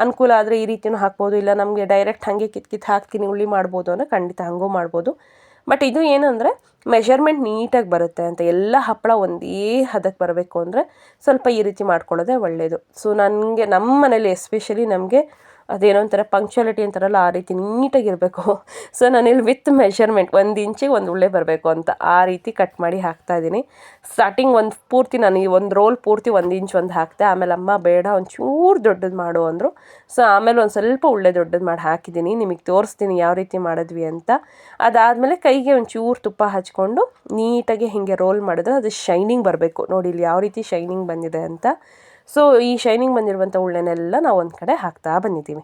ಅನುಕೂಲ ಆದರೆ ಈ ರೀತಿಯೂ ಹಾಕ್ಬೋದು, ಇಲ್ಲ ನಮಗೆ ಡೈರೆಕ್ಟ್ ಹಾಗೆ ಕಿತ್ತು ಹಾಕ್ತೀನಿ ಉಳ್ಳಿ ಮಾಡ್ಬೋದು ಅಂದರೆ ಖಂಡಿತ ಹಂಗೂ ಮಾಡ್ಬೋದು. ಬಟ್ ಇದು ಏನಂದರೆ ಮೆಷರ್ಮೆಂಟ್ ನೀಟಾಗಿ ಬರುತ್ತೆ ಅಂತ. ಎಲ್ಲ ಹಪ್ಪಳ ಒಂದೇ ಹದಕ್ಕೆ ಬರಬೇಕು ಅಂದರೆ ಸ್ವಲ್ಪ ಈ ರೀತಿ ಮಾಡ್ಕೊಳ್ಳೋದೇ ಒಳ್ಳೆಯದು. ಸೊ ನನಗೆ ನಮ್ಮ ಮನೇಲಿ ಎಸ್ಪೆಷಲಿ ನಮಗೆ ಅದೇನೋ ಒಂಥರ ಪಂಕ್ಚುಯಾಲಿಟಿ ಅಂತಾರಲ್ಲ, ಆ ರೀತಿ ನೀಟಾಗಿರಬೇಕು. ಸೊ ನಾನಿಲ್ಲಿ ವಿತ್ ಮೆಷರ್ಮೆಂಟ್ 1 ಇಂಚಿಗೆ 1 ಉಳ್ಳೆ ಬರಬೇಕು ಅಂತ ಆ ರೀತಿ ಕಟ್ ಮಾಡಿ ಹಾಕ್ತಾಯಿದ್ದೀನಿ. ಸ್ಟಾರ್ಟಿಂಗ್ ಒಂದು ಪೂರ್ತಿ ನಾನು ಈ ಒಂದು ರೋಲ್ ಪೂರ್ತಿ 1 ಇಂಚ್ ಒಂದು ಹಾಕಿದೆ. ಆಮೇಲೆ ಅಮ್ಮ ಬೇಡ ಒಂಚೂರು ದೊಡ್ಡದು ಮಾಡು ಅಂದರು. ಸೊ ಆಮೇಲೆ ಒಂದು ಸ್ವಲ್ಪ ಉಳ್ಳೆ ದೊಡ್ಡದು ಮಾಡಿ ಹಾಕಿದ್ದೀನಿ. ನಿಮಗೆ ತೋರಿಸ್ತೀನಿ ಯಾವ ರೀತಿ ಮಾಡಿದ್ವಿ ಅಂತ. ಅದಾದಮೇಲೆ ಕೈಗೆ ಒಂಚೂರು ತುಪ್ಪ ಹಚ್ಕೊಂಡು ನೀಟಾಗಿ ಹೀಗೆ ರೋಲ್ ಮಾಡಿದ್ರೆ ಅದು ಶೈನಿಂಗ್ ಬರಬೇಕು. ನೋಡಿ ಇಲ್ಲಿ ಯಾವ ರೀತಿ ಶೈನಿಂಗ್ ಬಂದಿದೆ ಅಂತ. ಸೊ ಈ ಶೈನಿಂಗ್ ಬಂದಿರುವಂಥ ಉಳ್ಳೆನೆಲ್ಲ ನಾವು ಒಂದು ಕಡೆ ಹಾಕ್ತಾ ಬಂದಿದ್ದೀವಿ.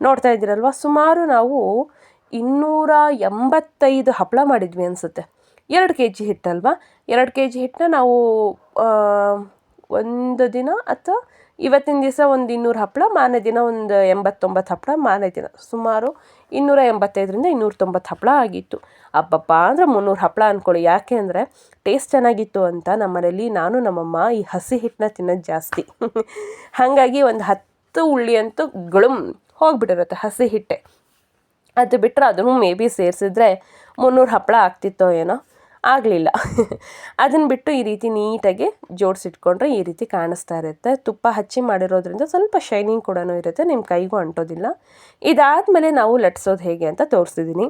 ನೋಡ್ತಾ ಇದ್ದೀರಲ್ವ, ಸುಮಾರು ನಾವು 285 ಹಪ್ಪಳ ಮಾಡಿದ್ವಿ ಅನಿಸುತ್ತೆ. 2 kg ಹಿಟ್ಟಲ್ವ, 2 kg ಹಿಟ್ಟನ್ನ ನಾವು ಒಂದು ದಿನ ಅಥವಾ ಇವತ್ತಿನ ದಿವಸ ಒಂದು 200 ಹಪ್ಪಳ, ಮಾರನೇ ದಿನ ಒಂದು 80-90 ಹಪ್ಪಳ, ಮಾರನೇ ದಿನ ಸುಮಾರು 285ರಿಂದ 290 ಹಪ್ಪಳ ಆಗಿತ್ತು. ಅಬ್ಬಪ್ಪ ಅಂದರೆ 300 ಹಪ್ಪಳ ಅಂದ್ಕೊಳ್ಳಿ. ಯಾಕೆ ಅಂದರೆ ಟೇಸ್ಟ್ ಚೆನ್ನಾಗಿತ್ತು ಅಂತ ನಮ್ಮನೇಲಿ ನಾನು ನಮ್ಮಮ್ಮ ಈ ಹಸಿ ಹಿಟ್ಟನ್ನ ತಿನ್ನೋದು ಜಾಸ್ತಿ. ಹಾಗಾಗಿ ಒಂದು 10 ಉಳ್ಳಿ ಅಂತೂ ಗುಳುಮ್ ಹೋಗಿಬಿಟ್ಟಿರುತ್ತೆ ಹಸಿ ಹಿಟ್ಟೆ. ಅದು ಬಿಟ್ಟರೆ ಅದನ್ನು ಮೇ ಬಿ ಸೇರಿಸಿದ್ರೆ 300 ಹಪ್ಪಳ ಆಗ್ತಿತ್ತೋ ಏನೋ, ಆಗಲಿಲ್ಲ. ಅದನ್ನು ಬಿಟ್ಟು ಈ ರೀತಿ ನೀಟಾಗಿ ಜೋಡಿಸಿಟ್ಕೊಂಡ್ರೆ ಈ ರೀತಿ ಕಾಣಿಸ್ತಾ ಇರುತ್ತೆ. ತುಪ್ಪ ಹಚ್ಚಿ ಮಾಡಿರೋದ್ರಿಂದ ಸ್ವಲ್ಪ ಶೈನಿಂಗ್ ಕೂಡ ಇರುತ್ತೆ, ನಿಮ್ಮ ಕೈಗೂ ಅಂಟೋದಿಲ್ಲ. ಇದಾದಮೇಲೆ ನಾವು ಲಟ್ಸೋದು ಹೇಗೆ ಅಂತ ತೋರಿಸಿದ್ದೀನಿ.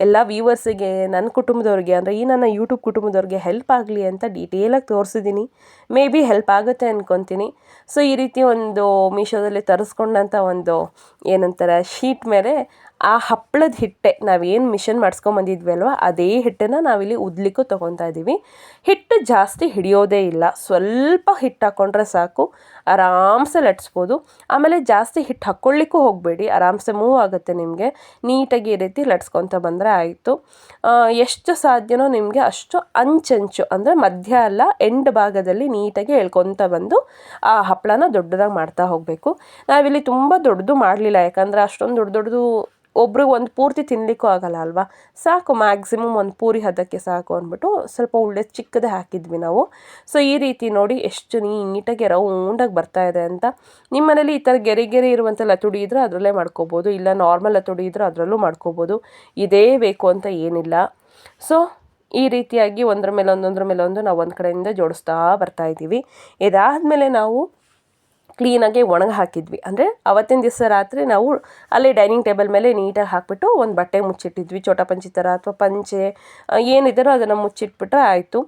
ಎಲ್ಲ ವ್ಯೂವರ್ಸಿಗೆ, ನನ್ನ ಕುಟುಂಬದವ್ರಿಗೆ, ಅಂದರೆ ಈ ನನ್ನ ಯೂಟ್ಯೂಬ್ ಕುಟುಂಬದವ್ರಿಗೆ ಹೆಲ್ಪ್ ಆಗಲಿ ಅಂತ ಡೀಟೇಲಾಗಿ ತೋರಿಸಿದ್ದೀನಿ. ಮೇ ಬಿ ಹೆಲ್ಪ್ ಆಗುತ್ತೆ ಅಂದ್ಕೊತೀನಿ. ಸೊ ಈ ರೀತಿ ಒಂದು ಮೀಶೋದಲ್ಲಿ ತರಿಸ್ಕೊಂಡಂಥ ಒಂದು ಏನಂತಾರೆ ಶೀಟ್ ಮೇಲೆ ಆ ಹಪ್ಪಳದ ಹಿಟ್ಟೆ ನಾವೇನು ಮಿಷನ್ ಮಾಡಿಸ್ಕೊಂಬಂದಿದ್ವಿ ಅಲ್ವ, ಅದೇ ಹಿಟ್ಟನ್ನು ನಾವಿಲ್ಲಿ ಉದ್ಲಿಕ್ಕೂ ತೊಗೊತಾ ಇದ್ದೀವಿ. ಹಿಟ್ಟು ಜಾಸ್ತಿ ಹಿಡಿಯೋದೇ ಇಲ್ಲ, ಸ್ವಲ್ಪ ಹಿಟ್ಟು ಹಾಕ್ಕೊಂಡ್ರೆ ಸಾಕು, ಆರಾಮ್ಸೆ ಲಟ್ಸ್ಬೋದು. ಆಮೇಲೆ ಜಾಸ್ತಿ ಹಿಟ್ಟು ಹಾಕ್ಕೊಳ್ಳಿಕ್ಕೂ ಹೋಗಬೇಡಿ, ಆರಾಮ್ಸೆ ಮೂವ್ ಆಗುತ್ತೆ ನಿಮಗೆ. ನೀಟಾಗಿ ಈ ರೀತಿ ಲಟ್ಸ್ಕೊತ ಬಂದರೆ ಆಯಿತು. ಎಷ್ಟು ಸಾಧ್ಯನೋ ನಿಮಗೆ ಅಷ್ಟು ಅಂಚಂಚು, ಅಂದರೆ ಮಧ್ಯ ಅಲ್ಲ ಎಂಡ್ ಭಾಗದಲ್ಲಿ ನೀಟಾಗಿ ಎಳ್ಕೊತ ಬಂದು ಆ ಹಪ್ಪಳನ ದೊಡ್ಡದಾಗಿ ಮಾಡ್ತಾ ಹೋಗಬೇಕು. ನಾವಿಲ್ಲಿ ತುಂಬ ದೊಡ್ಡದು ಮಾಡಲಿಲ್ಲ, ಯಾಕಂದರೆ ಅಷ್ಟೊಂದು ದೊಡ್ಡದು ಒಬ್ರಿಗೆ ಒಂದು ಪೂರ್ತಿ ತಿನ್ನಲಿಕ್ಕೂ ಆಗಲ್ಲ ಅಲ್ವಾ. ಸಾಕು, ಮ್ಯಾಕ್ಸಿಮಮ್ ಒಂದು ಪೂರಿ ಹದಕ್ಕೆ ಸಾಕು ಅಂದ್ಬಿಟ್ಟು ಸ್ವಲ್ಪ ಉಳ್ಳೆ ಚಿಕ್ಕದೇ ಹಾಕಿದ್ವಿ ನಾವು. ಸೊ ಈ ರೀತಿ ನೋಡಿ ಎಷ್ಟು ನೀಟಾಗಿ ರೌಂಡಾಗಿ ಬರ್ತಾ ಇದೆ ಅಂತ. ನಿಮ್ಮ ಮನೇಲಿ ಈ ಥರ ಗೆರೆ ಇರುವಂಥ ಲತುಡಿ ಇದ್ದರೆ ಅದರಲ್ಲೇ ಮಾಡ್ಕೋಬೋದು, ಇಲ್ಲ ನಾರ್ಮಲ್ ಲತುಡಿ ಇದ್ದರೆ ಅದರಲ್ಲೂ ಮಾಡ್ಕೋಬೋದು. ಇದೇ ಬೇಕು ಅಂತ ಏನಿಲ್ಲ. ಸೊ ಈ ರೀತಿಯಾಗಿ ಒಂದರ ಮೇಲೆ ಒಂದು ನಾವು ಒಂದು ಕಡೆಯಿಂದ ಜೋಡಿಸ್ತಾ ಬರ್ತಾ ಇದ್ದೀವಿ. ಇದಾದಮೇಲೆ ನಾವು ಕ್ಲೀನಾಗಿ ಒಣಗಿ ಹಾಕಿದ್ವಿ. ಅಂದರೆ ಅವತ್ತಿನ ದಿವಸ ರಾತ್ರಿ ನಾವು ಅಲ್ಲೇ ಡೈನಿಂಗ್ ಟೇಬಲ್ ಮೇಲೆ ನೀಟಾಗಿ ಹಾಕಿಬಿಟ್ಟು ಒಂದು ಬಟ್ಟೆ ಮುಚ್ಚಿಟ್ಟಿದ್ವಿ, ಚೋಟಪಂಚಿ ಥರ ಅಥವಾ ಪಂಚೆ ಏನಿದ್ದಾರೋ ಅದನ್ನು ಮುಚ್ಚಿಟ್ಬಿಟ್ರೆ ಆಯಿತು.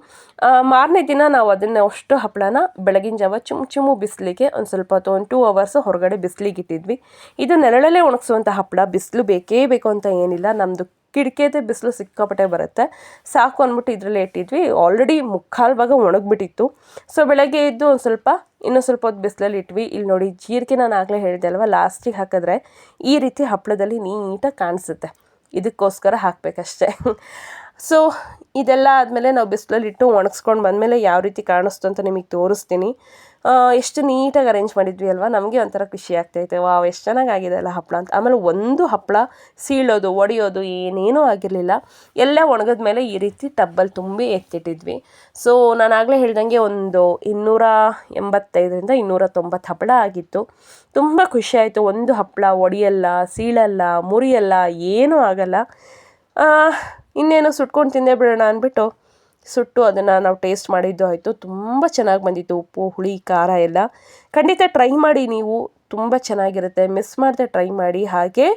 ಮಾರನೇ ದಿನ ನಾವು ಅದನ್ನು ಅಷ್ಟು ಹಪ್ಪಳನ ಬೆಳಗಿನ ಜಾವ ಚುಮ್ಮು ಬಿಸಿಲಿಗೆ ಒಂದು ಸ್ವಲ್ಪ ಹೊತ್ತು, ಒಂದು 2 hours ಹೊರಗಡೆ ಬಿಸಿಲಿಗೆ ಇಟ್ಟಿದ್ವಿ. ಇದು ನೆರಳಲ್ಲೇ ಒಣಗಿಸುವಂಥ ಹಪ್ಪಳ, ಬಿಸಿಲು ಬೇಕೇ ಬೇಕು ಅಂತ ಏನಿಲ್ಲ. ನಮ್ಮದು ಕಿಟಕಿಯದೇ ಬಿಸಿಲು ಸಿಕ್ಕಾಪಟ್ಟೆ ಬರುತ್ತೆ, ಸಾಕು ಅಂದ್ಬಿಟ್ಟು ಇದರಲ್ಲೇ ಇಟ್ಟಿದ್ವಿ. ಆಲ್ರೆಡಿ 3/4 ಭಾಗ ಒಣಗಿಬಿಟ್ಟಿತ್ತು. ಸೊ ಬೆಳಗ್ಗೆ ಎದ್ದು ಒಂದು ಸ್ವಲ್ಪ ಇನ್ನೂ ಸ್ವಲ್ಪ ಹೊತ್ತು ಬಿಸಿಲಲ್ಲಿ ಇಟ್ವಿ. ಇಲ್ಲಿ ನೋಡಿ ಜೀರಿಗೆ ನಾನು ಆಗಲೇ ಹೇಳಿದೆ ಅಲ್ವ, ಲಾಸ್ಟಿಗೆ ಹಾಕಿದ್ರೆ ಈ ರೀತಿ ಹಪ್ಪಳದಲ್ಲಿ ನೀಟಾಗಿ ಕಾಣಿಸುತ್ತೆ, ಇದಕ್ಕೋಸ್ಕರ ಹಾಕಬೇಕಷ್ಟೆ. ಸೊ ಇದೆಲ್ಲ ಆದಮೇಲೆ ನಾವು ಬಿಸಿಲಲ್ಲಿ ಇಟ್ಟು ಒಣಗಿಸ್ಕೊಂಡು ಬಂದಮೇಲೆ ಯಾವ ರೀತಿ ಕಾಣಿಸ್ತು ಅಂತ ನಿಮಗೆ ತೋರಿಸ್ತೀನಿ. ಎಷ್ಟು ನೀಟಾಗಿ ಅರೇಂಜ್ ಮಾಡಿದ್ವಿ ಅಲ್ವಾ, ನಮಗೆ ಒಂಥರ ಖುಷಿ ಆಗ್ತೈತೆ, ವಾವ್ ಎಷ್ಟು ಚೆನ್ನಾಗಾಗಿದೆ ಅಲ್ಲ ಹಪ್ಪಳ ಅಂತ. ಆಮೇಲೆ ಒಂದು ಹಪ್ಪಳ ಸೀಳೋದು ಒಡೆಯೋದು ಏನೇನೂ ಆಗಿರಲಿಲ್ಲ. ಎಲ್ಲ ಒಣಗಿದ್ಮೇಲೆ ಈ ರೀತಿ ಟಬ್ಬಲ್ಲಿ ತುಂಬಿ ಎತ್ತಿಟ್ಟಿದ್ವಿ. ಸೊ ನಾನು ಆಗಲೇ ಹೇಳ್ದಂಗೆ ಒಂದು 285ರಿಂದ 290 ಹಪ್ಪಳ ಆಗಿತ್ತು. ತುಂಬ ಖುಷಿಯಾಯಿತು. ಒಂದು ಹಪ್ಪಳ ಒಡೆಯಲ್ಲ, ಸೀಳಲ್ಲ, ಮುರಿಯಲ್ಲ, ಏನೂ ಆಗಲ್ಲ. ಇನ್ನೇನು ಸುಟ್ಕೊಂಡು ತಿಂದೇ ಬಿಡೋಣ ಅಂದ್ಬಿಟ್ಟು ಸುಟ್ಟು ಅದನ್ನು ನಾವು ಟೇಸ್ಟ್ ಮಾಡಿದ್ದು ಆಯಿತು. ತುಂಬ ಚೆನ್ನಾಗಿ ಬಂದಿತ್ತು, ಉಪ್ಪು ಹುಳಿ ಖಾರ ಎಲ್ಲ. ಖಂಡಿತ ಟ್ರೈ ಮಾಡಿ ನೀವು, ತುಂಬ ಚೆನ್ನಾಗಿರುತ್ತೆ. ಮಿಸ್ ಮಾಡದೆ ಟ್ರೈ ಮಾಡಿ. ಹಾಗೆ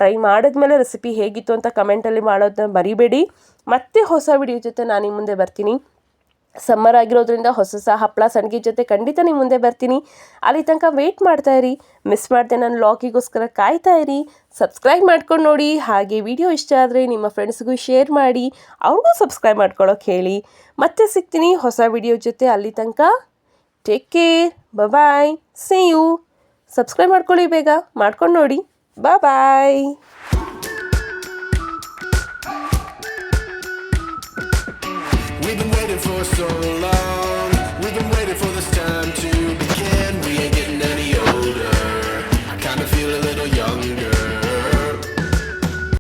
ಟ್ರೈ ಮಾಡಿದ್ಮೇಲೆ ರೆಸಿಪಿ ಹೇಗಿತ್ತು ಅಂತ ಕಮೆಂಟಲ್ಲಿ ಮಾಡೋದನ್ನ ಮರಿಬೇಡಿ. ಮತ್ತೆ ಹೊಸ ವಿಡಿಯೋ ಜೊತೆ ನಾನು ನಿಮ್ಮ ಮುಂದೆ ಬರ್ತೀನಿ. ಸಮ್ಮರ್ ಆಗಿರೋದ್ರಿಂದ ಹೊಸ ಹಪ್ಪಳ ಸಂಡಿಗೆ ಜೊತೆ ಖಂಡಿತ ನಿಮ್ಮ ಮುಂದೆ ಬರ್ತೀನಿ. ಅಲ್ಲಿ ತನಕ ವೆಯ್ಟ್ ಮಾಡ್ತಾ ಇರಿ. ಮಿಸ್ ಮಾಡದೆ ನನ್ನ ವ್ಲಾಗಿಗೋಸ್ಕರ ಕಾಯ್ತಾ ಇರಿ. ಸಬ್ಸ್ಕ್ರೈಬ್ ಮಾಡ್ಕೊಂಡು ನೋಡಿ. ಹಾಗೆ ವಿಡಿಯೋ ಇಷ್ಟ ಆದರೆ ನಿಮ್ಮ ಫ್ರೆಂಡ್ಸ್ಗೂ ಶೇರ್ ಮಾಡಿ, ಅವ್ರಿಗೂ ಸಬ್ಸ್ಕ್ರೈಬ್ ಮಾಡ್ಕೊಳ್ಳೋಕೆ ಹೇಳಿ. ಮತ್ತೆ ಸಿಗ್ತೀನಿ ಹೊಸ ವಿಡಿಯೋ ಜೊತೆ. ಅಲ್ಲಿ ತನಕ take care, bye, see you. Subscribe ಮಾಡ್ಕೊಳ್ಳಿ, ಬೇಗ ಮಾಡ್ಕೊಂಡು ನೋಡಿ. ಬಾಯ್. We've been waiting for so long. We've been waiting for this time to begin. We ain't getting any older. I kinda feel a little younger.